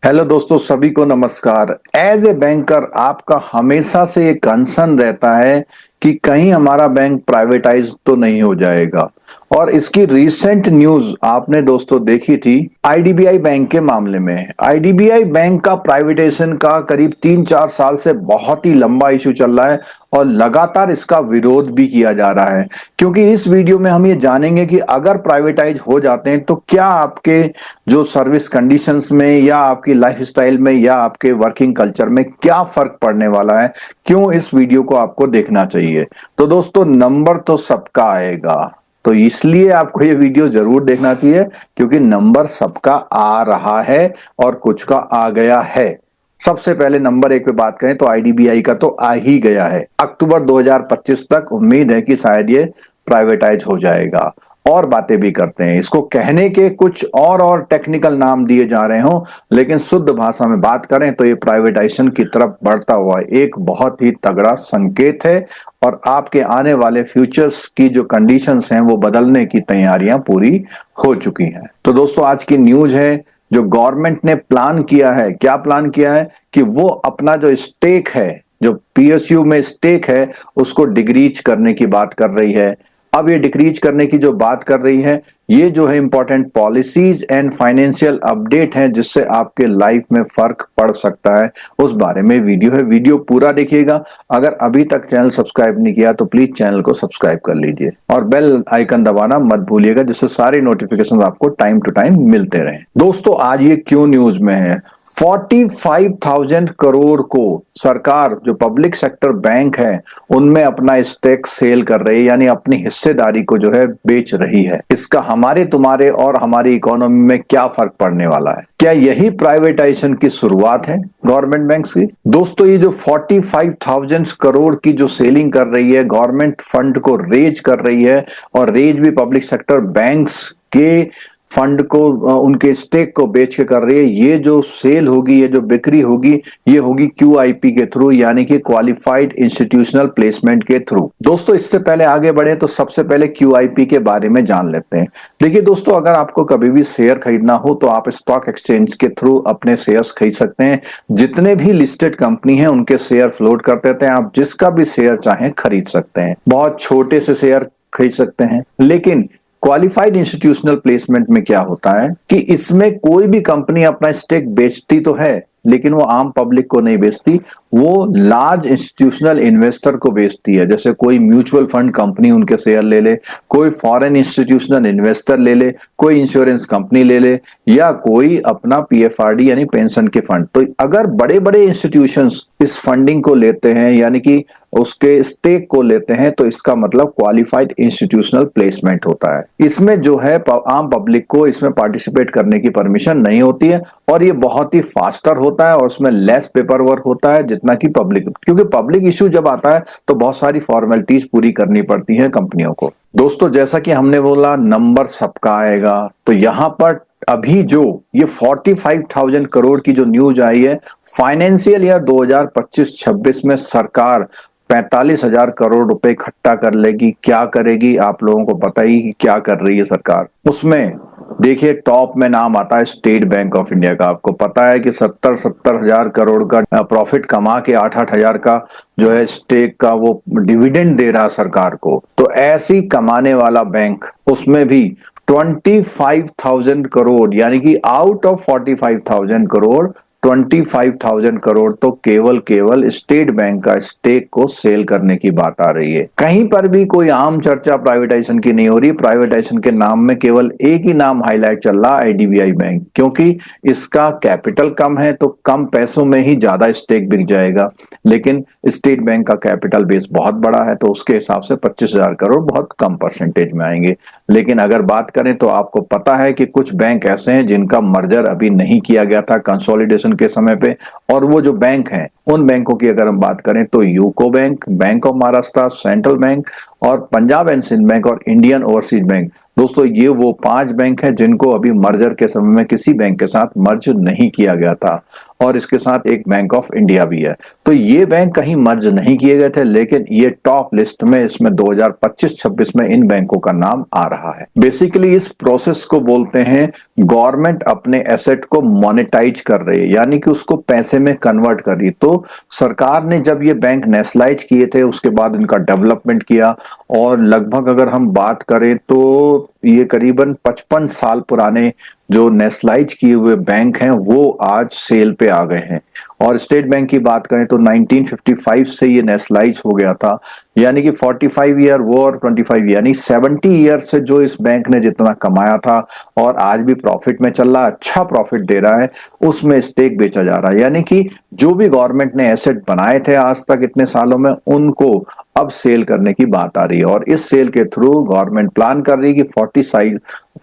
Hello दोस्तों, सभी को नमस्कार। एज ए बैंकर आपका हमेशा से ये कंसर्न रहता है कि कहीं हमारा बैंक प्राइवेटाइज तो नहीं हो जाएगा। और इसकी रीसेंट न्यूज आपने दोस्तों देखी थी आईडीबीआई बैंक के मामले में। आईडीबीआई बैंक का प्राइवेटाइजेशन का करीब 3-4 साल से बहुत ही लंबा इशू चल रहा है और लगातार इसका विरोध भी किया जा रहा है। क्योंकि इस वीडियो में हम ये जानेंगे कि अगर प्राइवेटाइज हो जाते हैं तो क्या आपके जो सर्विस कंडीशंस में या आपकी लाइफस्टाइल में या आपके वर्किंग कल्चर में क्या फर्क पड़ने वाला है। क्यों इस वीडियो को आपको देखना चाहिए। तो दोस्तों, नंबर तो सबका आएगा, तो इसलिए आपको ये वीडियो जरूर देखना चाहिए क्योंकि नंबर सबका आ रहा है और कुछ का आ गया है। सबसे पहले नंबर 1 पे बात करें तो आईडीबीआई का तो आ ही गया है। अक्टूबर 2025 तक उम्मीद है कि शायद ये प्राइवेटाइज हो जाएगा। और बातें भी करते हैं, इसको कहने के कुछ और टेक्निकल नाम दिए जा रहे हो, लेकिन शुद्ध भाषा में बात करें तो ये प्राइवेटाइजेशन की तरफ बढ़ता हुआ एक बहुत ही तगड़ा संकेत है। और आपके आने वाले फ्यूचर्स की जो कंडीशंस हैं वो बदलने की तैयारियां पूरी हो चुकी हैं। तो दोस्तों, आज की न्यूज है जो गवर्नमेंट ने प्लान किया है। क्या प्लान किया है कि वो अपना जो स्टेक है, जो पीएसयू में स्टेक है, उसको डिक्रीज करने की बात कर रही है। अब ये डिक्रीज करने की जो बात कर रही है, ये जो है important policies and financial update है जिससे आपके लाइफ में फर्क पड़ सकता है। उस बारे में वीडियो है, वीडियो पूरा देखिएगा। अगर अभी तक चैनल सब्सक्राइब नहीं किया तो प्लीज चैनल को सब्सक्राइब कर लीजिए और बेल आइकन दबाना मत भूलिएगा जिससे सारी नोटिफिकेशन आपको टाइम टू टाइम मिलते रहे। दोस्तों, आज ये क्यों न्यूज में है। 45,000 करोड़ को सरकार, जो पब्लिक सेक्टर बैंक है, उनमें अपना स्टेक सेल कर रही है, यानी अपनी हिस्सेदारी को जो है बेच रही है। इसका हमारे तुम्हारे और हमारी इकोनॉमी में क्या फर्क पड़ने वाला है। क्या यही प्राइवेटाइजेशन की शुरुआत है गवर्नमेंट बैंक्स की। दोस्तों, ये जो 45,000 करोड़ की जो सेलिंग कर रही है, गवर्नमेंट फंड को रेज कर रही है और रेज भी पब्लिक सेक्टर बैंक्स के फंड को, उनके स्टेक को बेच के कर रही है। ये जो सेल होगी, ये जो बिक्री होगी, ये होगी क्यूआईपी के थ्रू, यानी कि क्वालिफाइड इंस्टीट्यूशनल प्लेसमेंट के थ्रू। दोस्तों, इससे पहले आगे बढ़े तो सबसे पहले क्यूआईपी के बारे में जान लेते हैं। देखिए दोस्तों, अगर आपको कभी भी शेयर खरीदना हो तो आप स्टॉक एक्सचेंज के थ्रू अपने शेयर्स खरीद सकते हैं। जितने भी लिस्टेड कंपनी हैं उनके शेयर फ्लोट कर देते हैं, आप जिसका भी शेयर चाहें खरीद सकते हैं। बहुत छोटे से शेयर खरीद सकते हैं। लेकिन क्वालिफाइड इंस्टीट्यूशनल प्लेसमेंट में क्या होता है कि इसमें कोई भी कंपनी अपना स्टेक बेचती तो है, लेकिन वो आम पब्लिक को नहीं बेचती, वो लार्ज इंस्टीट्यूशनल इन्वेस्टर को बेचती है। जैसे कोई म्यूचुअल फंड कंपनी उनके शेयर ले ले, कोई फॉरेन इंस्टीट्यूशनल इन्वेस्टर ले ले, कोई इंश्योरेंस कंपनी ले ले, या कोई अपना पीएफआरडी यानी पेंशन के फंड। तो अगर बड़े बड़े इंस्टीट्यूशंस इस फंडिंग को लेते हैं, यानी कि उसके स्टेक को लेते हैं, तो इसका मतलब क्वालिफाइड इंस्टीट्यूशनल प्लेसमेंट होता है। इसमें जो है आम पब्लिक को इसमें पार्टिसिपेट करने की परमिशन नहीं होती है और ये बहुत ही फास्टर होता है और उसमें लेस पेपर वर्क होता है जितना कि पब्लिक, क्योंकि पब्लिक इशू जब आता है तो बहुत सारी फॉर्मेलिटीज पूरी करनी पड़ती है कंपनियों को। दोस्तों, जैसा कि हमने बोला नंबर सबका आएगा, तो यहां पर अभी जो ये 45,000 करोड़ की जो न्यूज आई है, फाइनेंशियल ईयर 2025-26 में सरकार 45,000 करोड़ रुपए इकट्ठा कर लेगी। क्या करेगी आप लोगों को पता ही कि क्या कर रही है सरकार। उसमें देखिए टॉप में नाम आता है स्टेट बैंक ऑफ इंडिया का। आपको पता है कि 70-70 हजार करोड़ का प्रॉफिट कमा के 8-8 हजार का जो है स्टेक का वो डिविडेंड दे रहा सरकार को। तो ऐसी कमाने वाला बैंक, उसमें भी 25,000 करोड़, यानी कि आउट ऑफ 45,000 करोड़ 25,000 करोड़ तो केवल स्टेट बैंक का स्टेक को सेल करने की बात आ रही है। कहीं पर भी कोई आम चर्चा प्राइवेटाइजेशन की नहीं हो रही। प्राइवेटाइजेशन के नाम में केवल एक ही नाम हाईलाइट चल रहा है, आईडीबीआई बैंक, क्योंकि इसका कैपिटल कम है तो कम पैसों में ही ज्यादा स्टेक बिक जाएगा। लेकिन स्टेट बैंक का कैपिटल बेस बहुत बड़ा है तो उसके हिसाब से 25,000 करोड़ बहुत कम परसेंटेज में आएंगे। लेकिन अगर बात करें तो आपको पता है कि कुछ बैंक ऐसे हैं जिनका मर्जर अभी नहीं किया गया था कंसोलिडेशन के समय पे, और वो जो बैंक हैं उन बैंकों की अगर हम बात करें तो UCO bank, bank of Maharashtra, central bank और पंजाब एंड सिंध बैंक और इंडियन ओवरसीज बैंक। दोस्तों, ये वो 5 बैंक हैं जिनको अभी मर्जर के समय में किसी बैंक के साथ मर्ज नहीं किया गया था। और इसके साथ एक बैंक ऑफ इंडिया भी है। तो ये बैंक कहीं मर्ज नहीं किए गए थे, लेकिन ये टॉप लिस्ट में इसमें 2025-26 में इन बैंकों का नाम आ रहा है। बेसिकली इस प्रोसेस को बोलते हैं गवर्नमेंट अपने एसेट को मोनेटाइज कर रही है, यानी कि उसको पैसे में कन्वर्ट कर रही। तो सरकार ने जब ये बैंक नेशनलाइज किए थे उसके बाद इनका डेवलपमेंट किया, और लगभग अगर हम बात करें तो ये करीबन 55 साल पुराने जो नेशनलाइज किए हुए बैंक हैं वो आज सेल पे आ गए हैं। और स्टेट बैंक की बात करें तो 1955 से ये नेशनलाइज हो गया था, यानी कि 45 ईयर वो और 25 यानी 70 ईयर से जो इस बैंक ने जितना कमाया था और आज भी प्रॉफिट में चल रहा है, अच्छा प्रॉफिट दे रहा है, उसमें स्टेक बेचा जा रहा है। यानी कि जो भी गवर्नमेंट ने एसेट बनाए थे आज तक इतने सालों में, उनको अब सेल करने की बात आ रही है। और इस सेल के थ्रू गवर्नमेंट प्लान कर रही है कि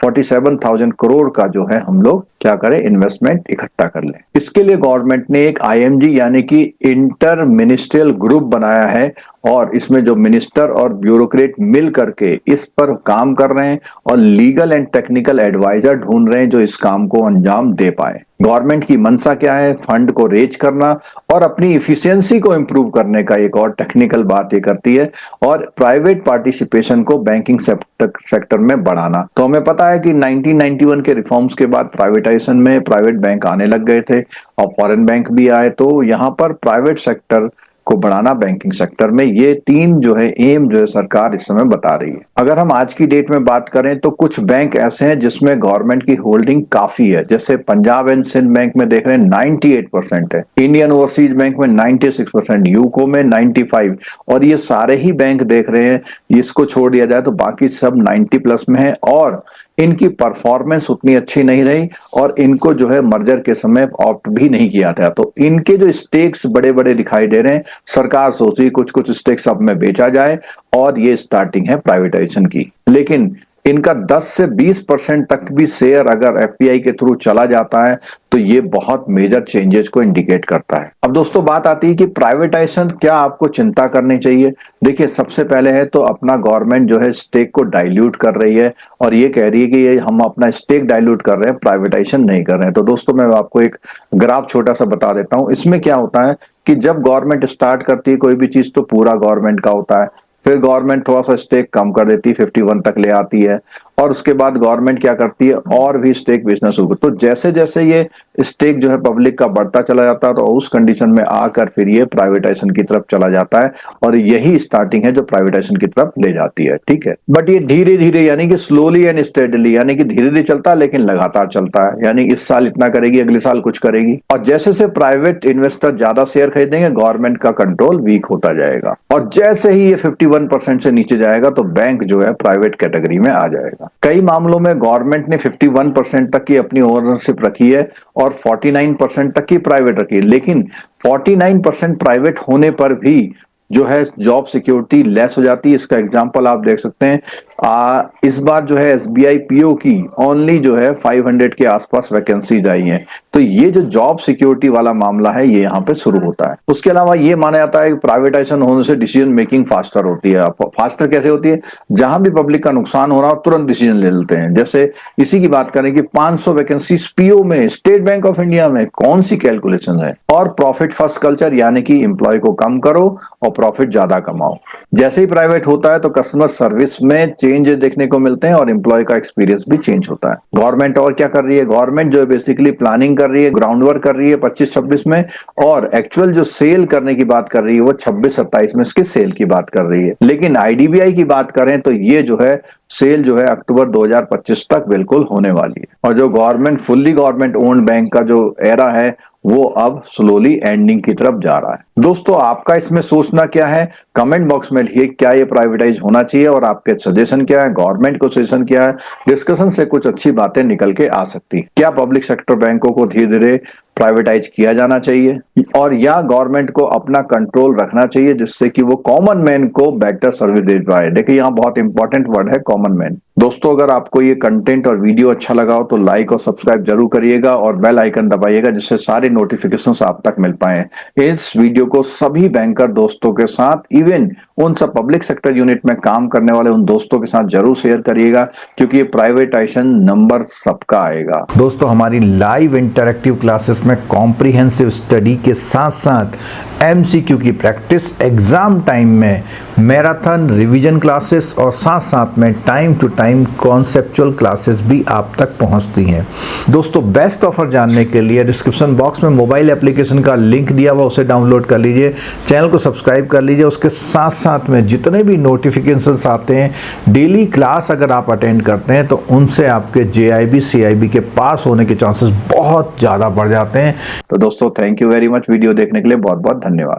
47,000 करोड़ का जो है हम लोग क्या करें, इन्वेस्टमेंट इकट्ठा कर लें। इसके लिए गवर्नमेंट ने एक आईएमजी यानी कि इंटर मिनिस्ट्रियल ग्रुप बनाया है, और इसमें जो मिनिस्टर और ब्यूरोक्रेट मिल करके इस पर काम कर रहे हैं और लीगल एंड टेक्निकल एडवाइजर ढूंढ रहे हैं जो इस काम को अंजाम दे पाए। गवर्नमेंट की मंशा क्या है, फंड को रेज करना और अपनी इफिशियंसी को इंप्रूव करने का एक और टेक्निकल बात ये करती है, और प्राइवेट पार्टिसिपेशन को बैंकिंग सेक्टर में बढ़ाना। तो हमें पता है कि 1991 के रिफॉर्म्स के बाद प्राइवेटाइजेशन में प्राइवेट बैंक आने लग गए थे और फॉरेन बैंक भी आए, तो यहाँ पर प्राइवेट सेक्टर को बढ़ाना बैंकिंग सेक्टर में, ये तीन जो है एम जो है सरकार इस समय बता रही है। अगर हम आज की डेट में बात करें तो कुछ बैंक ऐसे हैं जिसमें गवर्नमेंट की होल्डिंग काफी है, जैसे पंजाब एंड सिंध बैंक में देख रहे हैं 98% है, इंडियन ओवरसीज बैंक में 96%, यूको में 95, और ये सारे ही बैंक देख रहे हैं, इसको छोड़ दिया जाए तो बाकी सब 90+ में है, और इनकी परफॉर्मेंस उतनी अच्छी नहीं रही और इनको जो है मर्जर के समय ऑप्ट भी नहीं किया था। तो इनके जो स्टेक्स बड़े बड़े दिखाई दे रहे हैं, सरकार सोच रही कुछ कुछ स्टेक्स अब में बेचा जाए, और ये स्टार्टिंग है प्राइवेटाइजेशन की। लेकिन इनका 10 से 20% तक भी शेयर अगर एफपीआई के थ्रू चला जाता है तो ये बहुत मेजर चेंजेस को इंडिकेट करता है। अब दोस्तों बात आती है कि प्राइवेटाइजेशन क्या आपको चिंता करनी चाहिए। देखिए, सबसे पहले है तो अपना गवर्नमेंट जो है स्टेक को डाइल्यूट कर रही है और ये कह रही है कि ये हम अपना स्टेक डाइल्यूट कर रहे हैं, प्राइवेटाइजेशन नहीं कर रहे हैं। तो दोस्तों मैं आपको एक ग्राफ छोटा सा बता देता हूं। इसमें क्या होता है कि जब गवर्नमेंट स्टार्ट करती है कोई भी चीज तो पूरा गवर्नमेंट का होता है, फिर गवर्नमेंट थोड़ा सा स्टेक कम कर देती है, 51 तक ले आती है, और उसके बाद गवर्नमेंट क्या करती है और भी स्टेक बेचना शुरू। तो जैसे जैसे ये स्टेक जो है पब्लिक का बढ़ता चला जाता है तो उस कंडीशन में आकर फिर ये प्राइवेटाइजेशन की तरफ चला जाता है, और यही स्टार्टिंग है जो प्राइवेटाइजेशन की तरफ ले जाती है। ठीक है, बट ये धीरे धीरे यानी कि स्लोली एंड स्टेडली, यानी कि धीरे धीरे चलता है लेकिन लगातार चलता है, यानी इस साल इतना करेगी अगले साल कुछ करेगी, और जैसे से प्राइवेट इन्वेस्टर ज्यादा शेयर खरीदेंगे गवर्नमेंट का कंट्रोल वीक होता जाएगा, और जैसे ही ये 51% से नीचे जाएगा तो बैंक जो है प्राइवेट कैटेगरी में आ जाएगा। कई मामलों में गवर्नमेंट ने 51% तक की अपनी ओनरशिप रखी है और 49% तक की प्राइवेट रखी है, लेकिन 49% प्राइवेट होने पर भी जो है जॉब सिक्योरिटी लेस हो जाती है। इसका एग्जांपल आप देख सकते हैं, इस बार जो है एसबीआई पीओ की ओनली जो है 500 के आसपास वैकेंसीज आई हैं। तो ये जो जॉब सिक्योरिटी वाला मामला है ये यहाँ पे शुरू होता है। उसके अलावा ये माना जाता है कि प्राइवेटाइजेशन होने से डिसीजन मेकिंग फास्टर होती है। फास्टर कैसे होती है, जहां भी पब्लिक का नुकसान हो रहा हो तुरंत डिसीजन ले लेते हैं। जैसे इसी की बात करें कि 500 वैकेंसी पीओ में स्टेट बैंक ऑफ इंडिया में, कौन सी कैलकुलेशन है। और प्रॉफिट फर्स्ट कल्चर, यानी कि एम्प्लॉय को कम करो और प्रॉफिट ज्यादा कमाओ। जैसे ही प्राइवेट होता है तो कस्टमर सर्विस में चेंज देखने को मिलते हैं और एम्प्लॉय का एक्सपीरियंस भी चेंज होता है। गवर्नमेंट और क्या कर रही है, गवर्नमेंट जो है बेसिकली प्लानिंग कर रही है, ग्राउंड वर्क कर रही है 25-26 में, और एक्चुअल जो सेल करने की बात कर रही है वो 26-27 में इसके सेल की बात कर रही है। लेकिन आईडीबीआई की बात करें तो ये जो है सेल जो है अक्टूबर 2025 तक बिल्कुल होने वाली है, और जो government fully government owned bank का जो एरा है वो अब स्लोली एंडिंग की तरफ जा रहा है। दोस्तों आपका इसमें सोचना क्या है, कमेंट बॉक्स में लिखिए क्या ये प्राइवेटाइज होना चाहिए और आपके सजेशन क्या है, गवर्नमेंट को सजेशन क्या है। डिस्कशन से कुछ अच्छी बातें निकल के आ सकती है। क्या पब्लिक सेक्टर बैंकों को धीरे धीरे प्राइवेटाइज किया जाना चाहिए, और या गवर्नमेंट को अपना कंट्रोल रखना चाहिए जिससे कि वो कॉमन मैन को बेटर सर्विस दे पाए। देखिए यहाँ बहुत इंपॉर्टेंट वर्ड है कॉमन मैन। दोस्तों अगर आपको ये कंटेंट और वीडियो अच्छा लगा हो तो लाइक और सब्सक्राइब जरूर करिएगा और बेल आइकन दबाइएगा जिससे सारे नोटिफिकेशंस आप तक मिल पाए। इस वीडियो को सभी बैंकर दोस्तों के साथ, इवन उन सब पब्लिक सेक्टर यूनिट में काम करने वाले उन दोस्तों के साथ जरूर शेयर करिएगा, क्योंकि ये प्राइवेटाइजेशन नंबर सबका आएगा। दोस्तों हमारी लाइव इंटरैक्टिव क्लासेस में कॉम्प्रिहेंसिव स्टडी के साथ साथ MCQ की प्रैक्टिस, एग्जाम टाइम में मैराथन रिवीजन क्लासेस और साथ साथ में time to time conceptual classes भी आप तक पहुंचती हैं। दोस्तों बेस्ट ऑफर जानने के लिए डिस्क्रिप्शन बॉक्स में मोबाइल एप्लीकेशन का लिंक दिया हुआ, उसे डाउनलोड कर लीजिए, चैनल को सब्सक्राइब कर लीजिए। उसके साथ साथ में जितने भी नोटिफिकेशंस आते हैं, डेली क्लास अगर आप अटेंड करते हैं तो उनसे आपके JIB CIB के पास होने के चांसेस बहुत ज़्यादा बढ़ जाते हैं। तो दोस्तों thank you very much video देखने के लिए, बहुत बहुत धन्यवाद।